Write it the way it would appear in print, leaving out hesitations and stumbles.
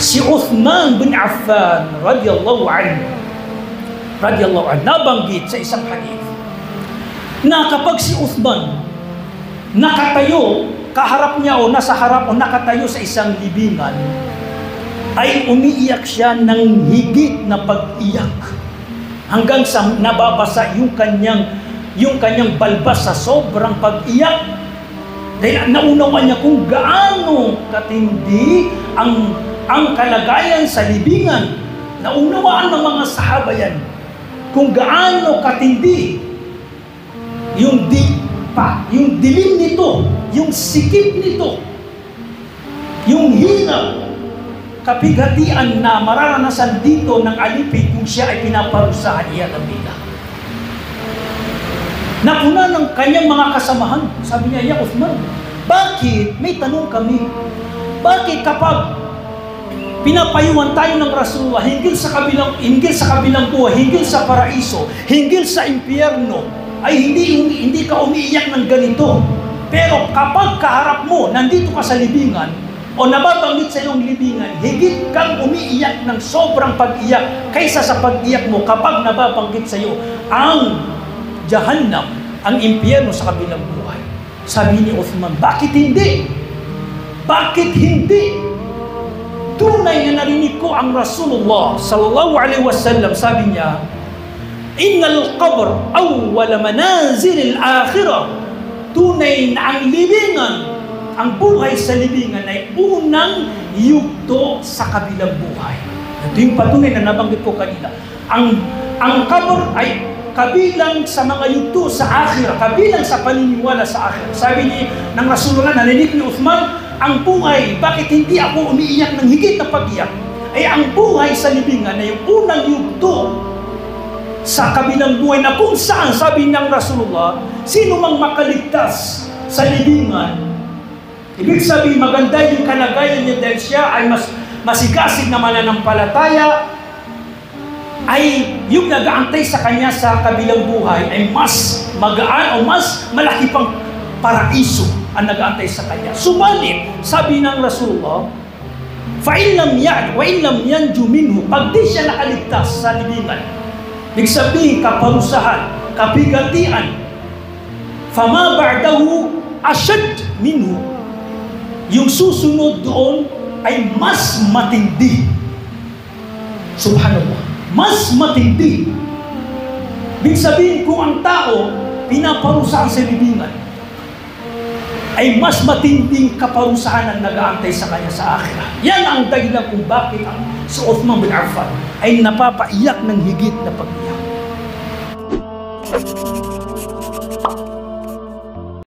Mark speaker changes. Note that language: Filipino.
Speaker 1: Si Uthman bin Affan radiyallahu anhu nabanggit sa isang hadith na kapag si Uthman nakatayo, kaharap niya o nasa harap o nakatayo sa isang libingan, ay umiiyak siya ng higit na pag-iyak hanggang sa nababasa yung kanyang balbas sa sobrang pag-iyak. Dahil naunawan niya kung gaano katindi ang kalagayan sa libingan. Naunawaan ng mga sahaba yan kung gaano katindi yung dilim nito, yung sikip nito, yung hirap, kapighatian na mararanasan dito ng alipin kung siya ay pinaparusahan niya ng bida. Nakuna ng kanyang mga kasamahan, sabi niya, "Ya Uthman, bakit? May tanong kami. Bakit kapag pinapayuhan tayo ng Rasulullah hinggil sa kabilang buhay, hinggil sa paraiso, hinggil sa impyerno, ay hindi ka umiiyak ng ganito. Pero kapag kaharap mo, nandito ka sa libingan, o nababanggit sa iyong libingan, higit kang umiiyak ng sobrang pag-iyak kaysa sa pag-iyak mo kapag nababanggit sa iyo ang Jahannam, ang impyerno sa kabilang buhay." Sabi ni Uthman, bakit hindi? Bakit hindi? Tunay na narinig ko ang Rasulullah sallallahu alaihi wasallam, sabi niya, "Innal qabr awwal manazil al-akhirah." Tunay na ang libingan, ang buhay sa libingan ay unang yugto sa kabilang buhay. Ito yung patunay na nabanggit ko kanina. Ang qabr ay kabilang sa mga yugto sa akhirah, kabilang sa paniniwala sa akhirah. Sabi ng Rasulullah, narinig ni Uthman, ang buhay, bakit hindi ako umiiyak ng higit na pag-iyak? Ay ang buhay sa libingan ay yung unang yugto sa kabilang buhay na kung saan, sabi ng Rasulullah, sino mang makaligtas sa libingan, ibig sabihin maganda yung kalagayan niya dahil siya ay masigasig na mananampalataya, ay yung nag-aantay sa kanya sa kabilang buhay ay mas magaan o mas malaki pang paraiso ang nag-aantay sa kanya. Subalit, sabi ng Rasulullah, "Fa'in lam yanju minhu," pag di siya nakaligtas sa libingan, ibig sabihin kaparusahan, kabigatian, "Fama ba'dahu ashad minhu," yung susunod doon ay mas matindi. Subhanallah. Mas matindi. Ibig sabihin, kung ang tao pinaparusahan sa libingan, ay mas matinding kaparusahan ang nag-aantay sa kanya sa akhirah. Yan ang dahilan kung bakit si Uthman bin Affan ay napapaiyak ng higit na pag-iyak.